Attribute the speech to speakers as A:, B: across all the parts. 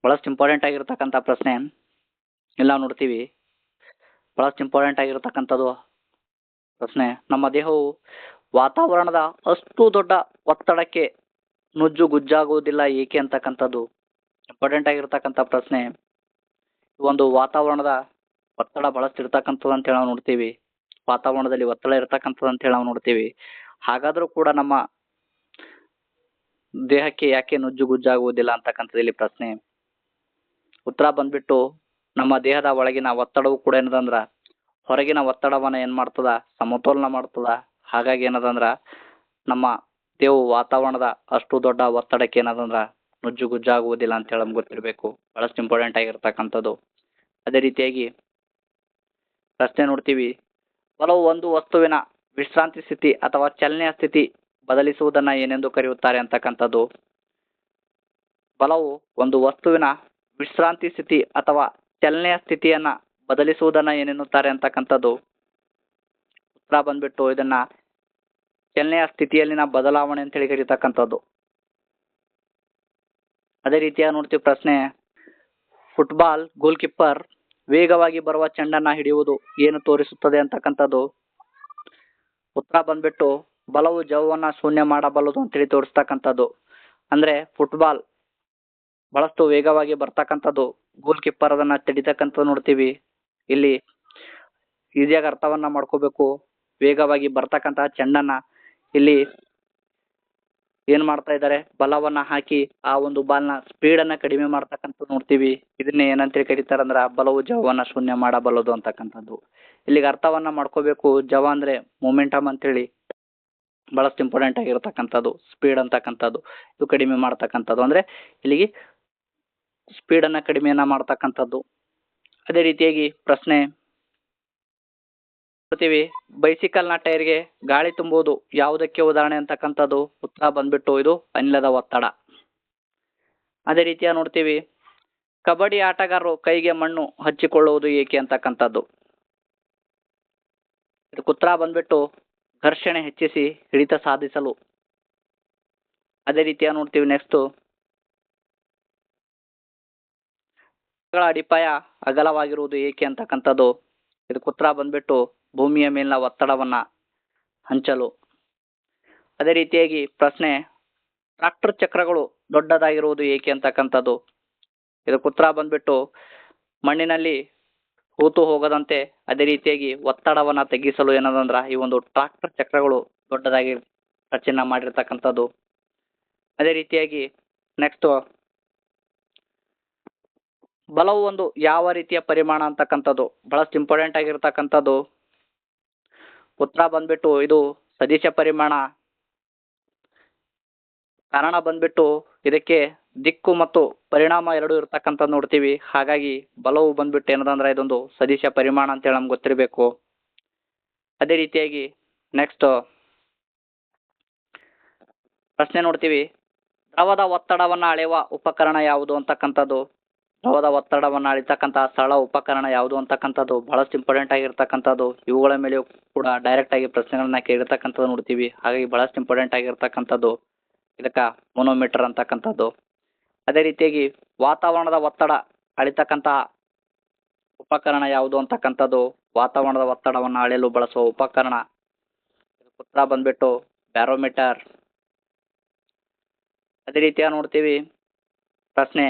A: ಬಹಳಷ್ಟು ಇಂಪಾರ್ಟೆಂಟ್ ಆಗಿರ್ತಕ್ಕಂಥ ಪ್ರಶ್ನೆ. ಇಲ್ಲಿ ನಾವು ನೋಡ್ತೀವಿ ಬಹಳಷ್ಟು ಇಂಪಾರ್ಟೆಂಟ್ ಆಗಿರ್ತಕ್ಕಂಥದ್ದು ಪ್ರಶ್ನೆ. ನಮ್ಮ ದೇಹವು ವಾತಾವರಣದ ಅಷ್ಟು ದೊಡ್ಡ ಒತ್ತಡಕ್ಕೆ ನುಜ್ಜುಗುಜ್ಜಾಗುವುದಿಲ್ಲ ಏಕೆ ಅಂತಕ್ಕಂಥದ್ದು ಇಂಪಾರ್ಟೆಂಟ್ ಆಗಿರ್ತಕ್ಕಂಥ ಪ್ರಶ್ನೆ. ಒಂದು ವಾತಾವರಣದ ಒತ್ತಡ ಬಹಳಷ್ಟು ಇರ್ತಕ್ಕಂಥದ್ದು ಅಂತೇಳಿ ನಾವು ನೋಡ್ತೀವಿ. ವಾತಾವರಣದಲ್ಲಿ ಒತ್ತಡ ಇರ್ತಕ್ಕಂಥದ್ದು ಅಂತೇಳಿ ನಾವು ನೋಡ್ತೀವಿ. ಹಾಗಾದ್ರೂ ಕೂಡ ನಮ್ಮ ದೇಹಕ್ಕೆ ಯಾಕೆ ನುಜ್ಜುಗುಜ್ಜಾಗುವುದಿಲ್ಲ ಅಂತಕ್ಕಂಥದ್ದು ಇಲ್ಲಿ ಪ್ರಶ್ನೆ. ಉತ್ತರ ಬಂದ್ಬಿಟ್ಟು ನಮ್ಮ ದೇಹದ ಒಳಗಿನ ಒತ್ತಡವು ಕೂಡ ಏನದಂದ್ರ ಹೊರಗಿನ ಒತ್ತಡವನ್ನ ಏನ್ ಮಾಡ್ತದ, ಸಮತೋಲನ ಮಾಡ್ತದ. ಹಾಗಾಗಿ ಏನದಂದ್ರ ನಮ್ಮ ದೇಹವು ವಾತಾವರಣದ ಅಷ್ಟು ದೊಡ್ಡ ಒತ್ತಡಕ್ಕೆ ಏನದಂದ್ರ ನುಜ್ಜುಗುಜ್ಜಾಗುವುದಿಲ್ಲ ಅಂತ ಹೇಳಿ ನಮ್ಗೆ ಗೊತ್ತಿರಬೇಕು. ಬಹಳಷ್ಟು ಇಂಪಾರ್ಟೆಂಟ್ ಆಗಿರ್ತಕ್ಕಂಥದ್ದು. ಅದೇ ರೀತಿಯಾಗಿ ಪ್ರಶ್ನೆ ನೋಡ್ತೀವಿ. ಬಲವು ಒಂದು ವಸ್ತುವಿನ ವಿಶ್ರಾಂತಿ ಸ್ಥಿತಿ ಅಥವಾ ಚಲನೆಯ ಸ್ಥಿತಿ ಬದಲಿಸುವುದನ್ನ ಏನೆಂದು ಕರೆಯುತ್ತಾರೆ ಅಂತಕ್ಕಂಥದ್ದು. ಬಲವು ಒಂದು ವಸ್ತುವಿನ ವಿಶ್ರಾಂತಿ ಸ್ಥಿತಿ ಅಥವಾ ಚಲನೆಯ ಸ್ಥಿತಿಯನ್ನ ಬದಲಿಸುವುದನ್ನ ಏನೆನ್ನುತ್ತಾರೆ ಅಂತಕ್ಕಂಥದ್ದು. ಉತ್ತರ ಬಂದ್ಬಿಟ್ಟು ಇದನ್ನ ಚಲನೆಯ ಸ್ಥಿತಿಯಲ್ಲಿನ ಬದಲಾವಣೆ ಅಂತ ಹೇಳಿ ಕರೀತಕ್ಕಂಥದ್ದು. ಅದೇ ರೀತಿಯಾಗಿ ನೋಡ್ತೀವಿ ಪ್ರಶ್ನೆ. ಫುಟ್ಬಾಲ್ ಗೋಲ್ ಕೀಪರ್ ವೇಗವಾಗಿ ಬರುವ ಚೆಂಡನ್ನ ಹಿಡಿಯುವುದು ಏನು ತೋರಿಸುತ್ತದೆ ಅಂತಕ್ಕಂಥದ್ದು. ಉತ್ತರ ಬಂದ್ಬಿಟ್ಟು ಬಲವು ಜವವನ್ನ ಶೂನ್ಯ ಮಾಡಬಲ್ಲದು ಅಂತೇಳಿ ತೋರಿಸ್ತಕ್ಕಂಥದ್ದು. ಅಂದ್ರೆ ಫುಟ್ಬಾಲ್ ಬಹಳಷ್ಟು ವೇಗವಾಗಿ ಬರ್ತಕ್ಕಂಥದ್ದು, ಗೋಲ್ ಕೀಪರ್ ಅದನ್ನ ತಡಿತಕ್ಕಂಥದ್ದು ನೋಡ್ತೀವಿ. ಇಲ್ಲಿ ಈಸಿಯಾಗಿ ಅರ್ಥವನ್ನ ಮಾಡ್ಕೋಬೇಕು. ವೇಗವಾಗಿ ಬರ್ತಕ್ಕಂತಹ ಚೆಂಡನ್ನ ಇಲ್ಲಿ ಏನ್ ಮಾಡ್ತಾ ಇದ್ದಾರೆ, ಬಲವನ್ನ ಹಾಕಿ ಆ ಒಂದು ಬಾಲ್ನ ಸ್ಪೀಡ್ ಅನ್ನ ಕಡಿಮೆ ಮಾಡ್ತಕ್ಕಂಥದ್ದು ನೋಡ್ತೀವಿ. ಇದನ್ನೇ ಏನಂತೇಳಿ ಕರೀತಾರಂದ್ರ ಬಲವು ಜವವನ್ನ ಶೂನ್ಯ ಮಾಡಬಲ್ಲದು ಅಂತಕ್ಕಂಥದ್ದು. ಇಲ್ಲಿಗೆ ಅರ್ಥವನ್ನ ಮಾಡ್ಕೋಬೇಕು. ಜವ ಅಂದ್ರೆ ಮೊಮೆಂಟಮ್ ಅಂತೇಳಿ ಬಹಳಷ್ಟು ಇಂಪಾರ್ಟೆಂಟ್ ಆಗಿರತಕ್ಕಂಥದ್ದು. ಸ್ಪೀಡ್ ಅಂತಕ್ಕಂಥದ್ದು ಇದು ಕಡಿಮೆ ಮಾಡ್ತಕ್ಕಂಥದ್ದು, ಅಂದ್ರೆ ಇಲ್ಲಿಗೆ ಸ್ಪೀಡ್ ಅನ್ನ ಕಡಿಮೆಯನ್ನ ಮಾಡ್ತಕ್ಕಂಥದ್ದು. ಅದೇ ರೀತಿಯಾಗಿ ಪ್ರಶ್ನೆ ನೋಡ್ತೀವಿ. ಬೈಸಿಕಲ್ ನ ಟೈರ್ಗೆ ಗಾಳಿ ತುಂಬುವುದು ಯಾವುದಕ್ಕೆ ಉದಾಹರಣೆ ಅಂತಕ್ಕಂಥದ್ದು. ಉತ್ತರ ಬಂದ್ಬಿಟ್ಟು ಇದು ಅನಿಲದ ಒತ್ತಡ. ಅದೇ ರೀತಿಯಾಗಿ ನೋಡ್ತೀವಿ. ಕಬಡ್ಡಿ ಆಟಗಾರರು ಕೈಗೆ ಮಣ್ಣು ಹಚ್ಚಿಕೊಳ್ಳುವುದು ಏಕೆ ಅಂತಕ್ಕಂಥದ್ದು. ಇದಕ್ಕೆ ಉತ್ತರ ಬಂದ್ಬಿಟ್ಟು ಘರ್ಷಣೆ ಹೆಚ್ಚಿಸಿ ಹಿಡಿತ ಸಾಧಿಸಲು. ಅದೇ ರೀತಿಯಾಗಿ ನೋಡ್ತೀವಿ. ನೆಕ್ಸ್ಟ್ ಅಡಿಪಾಯ ಅಗಲವಾಗಿರುವುದು ಏಕೆ ಅಂತಕ್ಕಂಥದ್ದು. ಇದಕ್ಕೆ ಉತ್ತರ ಬಂದ್ಬಿಟ್ಟು ಭೂಮಿಯ ಮೇಲಿನ ಒತ್ತಡವನ್ನ ಹಂಚಲು. ಅದೇ ರೀತಿಯಾಗಿ ಪ್ರಶ್ನೆ. ಟ್ರಾಕ್ಟರ್ ಚಕ್ರಗಳು ದೊಡ್ಡದಾಗಿರುವುದು ಏಕೆ ಅಂತಕ್ಕಂಥದ್ದು. ಇದಕ್ಕೆ ಉತ್ತರ ಬಂದ್ಬಿಟ್ಟು ಮಣ್ಣಿನಲ್ಲಿ ಹೂತು ಹೋಗದಂತೆ, ಅದೇ ರೀತಿಯಾಗಿ ಒತ್ತಡವನ್ನ ತಗ್ಗಿಸಲು ಏನದಂದ್ರ ಈ ಒಂದು ಟ್ರಾಕ್ಟರ್ ಚಕ್ರಗಳು ದೊಡ್ಡದಾಗಿ ರಚನೆ ಮಾಡಿರ್ತಕ್ಕಂಥದ್ದು. ಅದೇ ರೀತಿಯಾಗಿ ನೆಕ್ಸ್ಟ್ ಬಲವು ಒಂದು ಯಾವ ರೀತಿಯ ಪರಿಮಾಣ ಅಂತಕ್ಕಂಥದ್ದು ಬಹಳಷ್ಟು ಇಂಪಾರ್ಟೆಂಟ್ ಆಗಿರ್ತಕ್ಕಂಥದ್ದು. ಉತ್ತರ ಬಂದ್ಬಿಟ್ಟು ಇದು ಸದಿಶ ಪರಿಮಾಣ. ಕಾರಣ ಬಂದ್ಬಿಟ್ಟು ಇದಕ್ಕೆ ದಿಕ್ಕು ಮತ್ತು ಪರಿಣಾಮ ಎರಡು ಇರ್ತಕ್ಕಂಥದ್ದು ನೋಡ್ತೀವಿ. ಹಾಗಾಗಿ ಬಲವು ಬಂದ್ಬಿಟ್ಟು ಏನದಂದ್ರೆ ಇದೊಂದು ಸದಿಶ ಪರಿಮಾಣ ಅಂತೇಳಿ ನಮ್ಗೆ ಗೊತ್ತಿರಬೇಕು. ಅದೇ ರೀತಿಯಾಗಿ ನೆಕ್ಸ್ಟ್ ಪ್ರಶ್ನೆ ನೋಡ್ತೀವಿ. ದ್ರವದ ಒತ್ತಡವನ್ನ ಅಳೆಯುವ ಉಪಕರಣ ಯಾವುದು ಅಂತಕ್ಕಂಥದ್ದು. ದ್ರವದ ಒತ್ತಡವನ್ನ ಅಳಿತಕ್ಕಂತಹ ಸರಳ ಉಪಕರಣ ಯಾವುದು ಅಂತಕ್ಕಂಥದ್ದು ಬಹಳಷ್ಟು ಇಂಪಾರ್ಟೆಂಟ್ ಆಗಿರ್ತಕ್ಕಂಥದ್ದು. ಇವುಗಳ ಮೇಲೆ ಕೂಡ ಡೈರೆಕ್ಟ್ ಆಗಿ ಪ್ರಶ್ನೆಗಳನ್ನ ಕೇಳಿರ್ತಕ್ಕಂಥದ್ದು ನೋಡ್ತೀವಿ. ಹಾಗಾಗಿ ಬಹಳಷ್ಟು ಇಂಪಾರ್ಟೆಂಟ್ ಆಗಿರ್ತಕ್ಕಂಥದ್ದು ಇದಕ್ಕ ಮೊನೋಮೀಟರ್ ಅಂತಕ್ಕಂಥದ್ದು. ಅದೇ ರೀತಿಯಾಗಿ ವಾತಾವರಣದ ಒತ್ತಡ ಅಳಿತಕ್ಕಂತಹ ಉಪಕರಣ ಯಾವುದು ಅಂತಕ್ಕಂಥದ್ದು. ವಾತಾವರಣದ ಒತ್ತಡವನ್ನ ಅಳೆಯಲು ಬಳಸುವ ಉಪಕರಣ ಉತ್ತರ ಬಂದ್ಬಿಟ್ಟು ಬ್ಯಾರೋಮೀಟರ್. ಅದೇ ರೀತಿಯಾಗಿ ನೋಡ್ತೀವಿ ಪ್ರಶ್ನೆ.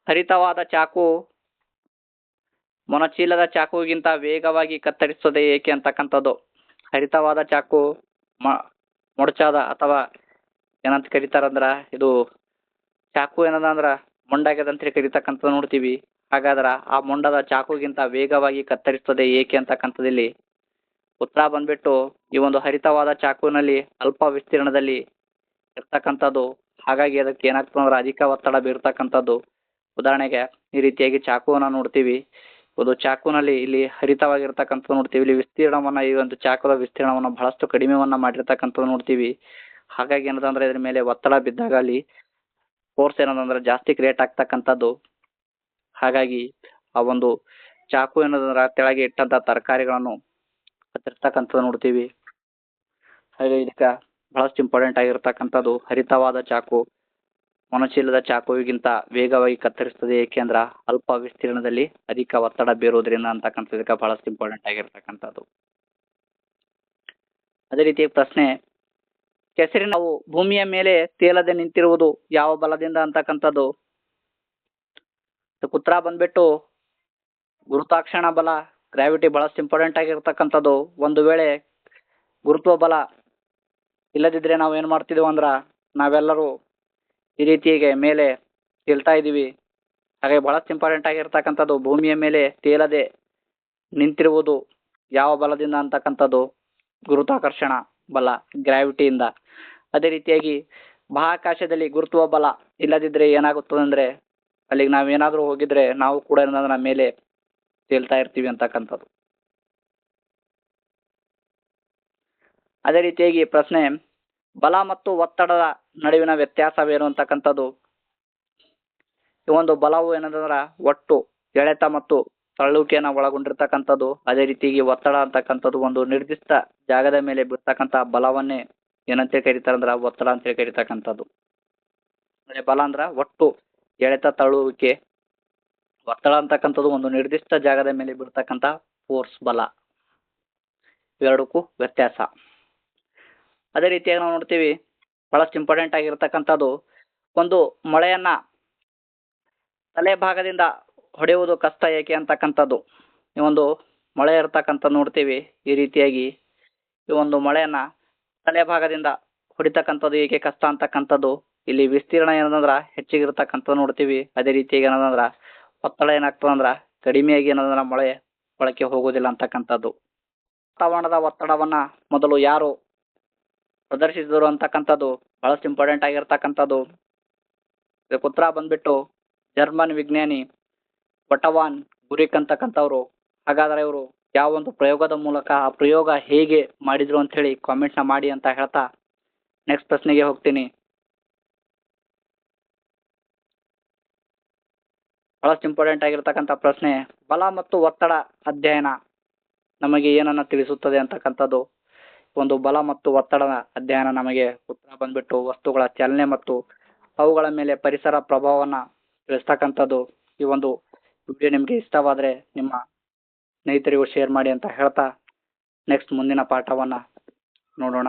A: ಹರಿತವಾದ ಚಾಕು ಮೊನಚೀಲದ ಚಾಕುಗಿಂತ ವೇಗವಾಗಿ ಕತ್ತರಿಸುತ್ತದೆ ಏಕೆ ಅಂತಕ್ಕಂಥದ್ದು. ಹರಿತವಾದ ಚಾಕು ಮೊಡಚಾದ ಅಥವಾ ಏನಂತ ಕರೀತಾರಂದ್ರ ಇದು ಚಾಕು ಏನದ ಅಂದ್ರ ಮೊಂಡಾಗ್ಯದ ಅಂತ ಕರೀತಕ್ಕಂಥದ್ದು ನೋಡ್ತೀವಿ. ಹಾಗಾದ್ರ ಆ ಮೊಂಡದ ಚಾಕುಗಿಂತ ವೇಗವಾಗಿ ಕತ್ತರಿಸುತ್ತದೆ ಏಕೆ ಅಂತಕ್ಕಂಥದ್ದಲ್ಲಿ ಉತ್ತರ ಬಂದ್ಬಿಟ್ಟು ಈ ಒಂದು ಹರಿತವಾದ ಚಾಕುವಿನಲ್ಲಿ ಅಲ್ಪ ವಿಸ್ತೀರ್ಣದಲ್ಲಿ ಇರ್ತಕ್ಕಂಥದ್ದು. ಹಾಗಾಗಿ ಅದಕ್ಕೆ ಏನಾಗ್ತದೆ ಅಂದ್ರೆ ಅಧಿಕ ಒತ್ತಡ ಬೀರ್ತಕ್ಕಂಥದ್ದು. ಉದಾಹರಣೆಗೆ ಈ ರೀತಿಯಾಗಿ ಚಾಕುವನ್ನ ನೋಡ್ತೀವಿ. ಒಂದು ಚಾಕುನಲ್ಲಿ ಇಲ್ಲಿ ಹರಿತವಾಗಿರ್ತಕ್ಕಂಥದ್ದು ನೋಡ್ತೀವಿ. ಇಲ್ಲಿ ವಿಸ್ತೀರ್ಣವನ್ನ ಈ ಒಂದು ಚಾಕುದ ವಿಸ್ತೀರ್ಣವನ್ನ ಬಹಳಷ್ಟು ಕಡಿಮೆವನ್ನ ಮಾಡಿರ್ತಕ್ಕಂಥದ್ದು ನೋಡ್ತೀವಿ. ಹಾಗಾಗಿ ಏನದಂದ್ರೆ ಇದ್ರ ಮೇಲೆ ಒತ್ತಡ ಬಿದ್ದಾಗ ಅಲ್ಲಿ ಫೋರ್ಸ್ ಏನದಂದ್ರೆ ಜಾಸ್ತಿ ಕ್ರಿಯೇಟ್ ಆಗ್ತಕ್ಕಂಥದ್ದು. ಹಾಗಾಗಿ ಆ ಒಂದು ಚಾಕು ಏನದಂದ್ರ ತೆಳಗೆ ಇಟ್ಟಂತ ತರಕಾರಿಗಳನ್ನು ಕತ್ತರಿಸ್ತಕ್ಕಂಥದ್ದು ನೋಡ್ತೀವಿ. ಹಾಗೆ ಇದಕ್ಕೆ ಬಹಳಷ್ಟು ಇಂಪಾರ್ಟೆಂಟ್ ಆಗಿರ್ತಕ್ಕಂಥದ್ದು ಹರಿತವಾದ ಚಾಕು. ಮೊನಚೀಲದ ಚಾಕುವಿಗಿಂತ ವೇಗವಾಗಿ ಕತ್ತರಿಸ್ತದೆ ಏಕೆಂದ್ರೆ ಅಲ್ಪ ವಿಸ್ತೀರ್ಣದಲ್ಲಿ ಅಧಿಕ ಒತ್ತಡ ಬೀರುವುದರಿಂದ ಅಂತಕ್ಕಂಥದಕ್ಕೆ ಬಹಳಷ್ಟು ಇಂಪಾರ್ಟೆಂಟ್ ಆಗಿರ್ತಕ್ಕಂಥದ್ದು. ಅದೇ ರೀತಿ ಪ್ರಶ್ನೆ, ಕೆಸರಿನ ನಾವು ಭೂಮಿಯ ಮೇಲೆ ತೇಲದೆ ನಿಂತಿರುವುದು ಯಾವ ಬಲದಿಂದ ಅಂತಕ್ಕಂಥದ್ದು. ಉತ್ತರ ಬಂದ್ಬಿಟ್ಟು ಗುರುತ್ವಾಕರ್ಷಣ ಬಲ, ಗ್ರಾವಿಟಿ ಬಹಳಷ್ಟು ಇಂಪಾರ್ಟೆಂಟ್ ಆಗಿರ್ತಕ್ಕಂಥದ್ದು. ಒಂದು ವೇಳೆ ಗುರುತ್ವ ಬಲ ಇಲ್ಲದಿದ್ರೆ ನಾವು ಏನು ಮಾಡ್ತಿದ್ವಿ ಅಂದ್ರ ನಾವೆಲ್ಲರೂ ಈ ರೀತಿಗೆ ಮೇಲೆ ತೇಲ್ತಾ ಇದೀವಿ. ಹಾಗೆ ಬಹಳಷ್ಟು ಇಂಪಾರ್ಟೆಂಟ್ ಆಗಿರ್ತಕ್ಕಂಥದ್ದು ಭೂಮಿಯ ಮೇಲೆ ತೇಲದೆ ನಿಂತಿರುವುದು ಯಾವ ಬಲದಿಂದ ಅಂತಕ್ಕಂಥದ್ದು ಗುರುತ್ವಾಕರ್ಷಣ ಬಲ, ಗ್ರಾವಿಟಿಯಿಂದ. ಅದೇ ರೀತಿಯಾಗಿ ಬಾಹ್ಯಾಕಾಶದಲ್ಲಿ ಗುರುತ್ವ ಬಲ ಇಲ್ಲದಿದ್ರೆ ಏನಾಗುತ್ತದೆ ಅಂದ್ರೆ ಅಲ್ಲಿಗೆ ನಾವೇನಾದ್ರೂ ಹೋಗಿದ್ರೆ ನಾವು ಕೂಡ ಏನಂದ್ರೆ ಮೇಲೆ ತೇಲ್ತಾ ಇರ್ತೀವಿ ಅಂತಕ್ಕಂಥದ್ದು. ಅದೇ ರೀತಿಯಾಗಿ ಪ್ರಶ್ನೆ, ಬಲ ಮತ್ತು ಒತ್ತಡದ ನಡುವಿನ ವ್ಯತ್ಯಾಸವೇನು ಅಂತಕ್ಕಂಥದ್ದು. ಈ ಒಂದು ಬಲವು ಏನಂತಂದ್ರ ಒಟ್ಟು ಎಳೆತ ಮತ್ತು ತಳ್ಳುವಿಕೆಯನ್ನು ಒಳಗೊಂಡಿರ್ತಕ್ಕಂಥದ್ದು. ಅದೇ ರೀತಿಯಾಗಿ ಒತ್ತಡ ಅಂತಕ್ಕಂಥದ್ದು ಒಂದು ನಿರ್ದಿಷ್ಟ ಜಾಗದ ಮೇಲೆ ಬಿಡ್ತಕ್ಕಂಥ ಬಲವನ್ನೇ ಏನಂತ ಕರೀತಾರೆ ಅಂದ್ರ ಒತ್ತಡ ಅಂತ ಕರೀತಕ್ಕಂಥದ್ದು. ಬಲ ಅಂದ್ರ ಒಟ್ಟು ಎಳೆತ ತಳ್ಳುವಿಕೆ, ಒತ್ತಡ ಅಂತಕ್ಕಂಥದ್ದು ಒಂದು ನಿರ್ದಿಷ್ಟ ಜಾಗದ ಮೇಲೆ ಬಿಡ್ತಕ್ಕಂಥ ಫೋರ್ಸ್ ಬಲ. ಇವೆರಡಕ್ಕೂ ವ್ಯತ್ಯಾಸ. ಅದೇ ರೀತಿಯಾಗಿ ನಾವು ನೋಡ್ತೀವಿ ಬಹಳಷ್ಟು ಇಂಪಾರ್ಟೆಂಟ್ ಆಗಿರ್ತಕ್ಕಂಥದ್ದು, ಒಂದು ಮೊಳೆಯನ್ನ ತಲೆ ಭಾಗದಿಂದ ಹೊಡೆಯುವುದು ಕಷ್ಟ ಏಕೆ ಅಂತಕ್ಕಂಥದ್ದು. ಈ ಒಂದು ಮೊಳೆ ಇರ್ತಕ್ಕಂಥ ನೋಡ್ತೀವಿ ಈ ರೀತಿಯಾಗಿ ಈ ಒಂದು ಮೊಳೆಯನ್ನ ತಲೆ ಭಾಗದಿಂದ ಹೊಡಿತಕ್ಕಂಥದ್ದು ಏಕೆ ಕಷ್ಟ ಅಂತಕ್ಕಂಥದ್ದು. ಇಲ್ಲಿ ವಿಸ್ತೀರ್ಣ ಏನಂದ್ರ ಹೆಚ್ಚಿಗಿರ್ತಕ್ಕಂಥದ್ದು ನೋಡ್ತೀವಿ. ಅದೇ ರೀತಿಯಾಗಿ ಏನಂದ್ರ ಒತ್ತಡ ಏನಾಗ್ತದಂದ್ರ ಕಡಿಮೆಯಾಗಿ ಏನಂದ್ರ ಮೊಳೆ ಒಳಕ್ಕೆ ಹೋಗೋದಿಲ್ಲ ಅಂತಕ್ಕಂಥದ್ದು. ವಾತಾವರಣದ ಒತ್ತಡವನ್ನ ಮೊದಲು ಯಾರು ಪ್ರದರ್ಶಿಸಿದರು ಅಂತಕ್ಕಂಥದ್ದು ಬಹಳಷ್ಟು ಇಂಪಾರ್ಟೆಂಟ್ ಆಗಿರ್ತಕ್ಕಂಥದ್ದು. ಇದಕ್ಕೆ ಉತ್ತರ ಬಂದ್ಬಿಟ್ಟು ಜರ್ಮನ್ ವಿಜ್ಞಾನಿ ಒಟವಾನ್ ಗುರಿಕ್ ಅಂತಕ್ಕಂಥವ್ರು. ಹಾಗಾದ್ರೆ ಇವರು ಯಾವ ಒಂದು ಪ್ರಯೋಗದ ಮೂಲಕ ಆ ಪ್ರಯೋಗ ಹೇಗೆ ಮಾಡಿದ್ರು ಅಂತ ಹೇಳಿ ಕಾಮೆಂಟ್ನ ಮಾಡಿ ಅಂತ ಹೇಳ್ತಾ ನೆಕ್ಸ್ಟ್ ಪ್ರಶ್ನೆಗೆ ಹೋಗ್ತೀನಿ. ಬಹಳಷ್ಟು ಇಂಪಾರ್ಟೆಂಟ್ ಆಗಿರ್ತಕ್ಕಂಥ ಪ್ರಶ್ನೆ, ಬಲ ಮತ್ತು ಒತ್ತಡ ಅಧ್ಯಯನ ನಮಗೆ ಏನನ್ನ ತಿಳಿಸುತ್ತದೆ ಅಂತಕ್ಕಂಥದ್ದು. ಒಂದು ಬಲ ಮತ್ತು ಒತ್ತಡದ ಅಧ್ಯಯನ ನಮಗೆ ಉತ್ತರ ಬಂದ್ಬಿಟ್ಟು ವಸ್ತುಗಳ ಚಲನೆ ಮತ್ತು ಅವುಗಳ ಮೇಲೆ ಪರಿಸರ ಪ್ರಭಾವವನ್ನ ತಿಳಿಸ್ತಕ್ಕಂಥದ್ದು. ಈ ಒಂದು ವಿಡಿಯೋ ನಿಮಗೆ ಇಷ್ಟವಾದರೆ ನಿಮ್ಮ ಸ್ನೇಹಿತರಿಗೂ ಶೇರ್ ಮಾಡಿ ಅಂತ ಹೇಳ್ತಾ ನೆಕ್ಸ್ಟ್ ಮುಂದಿನ ಪಾಠವನ್ನ ನೋಡೋಣ.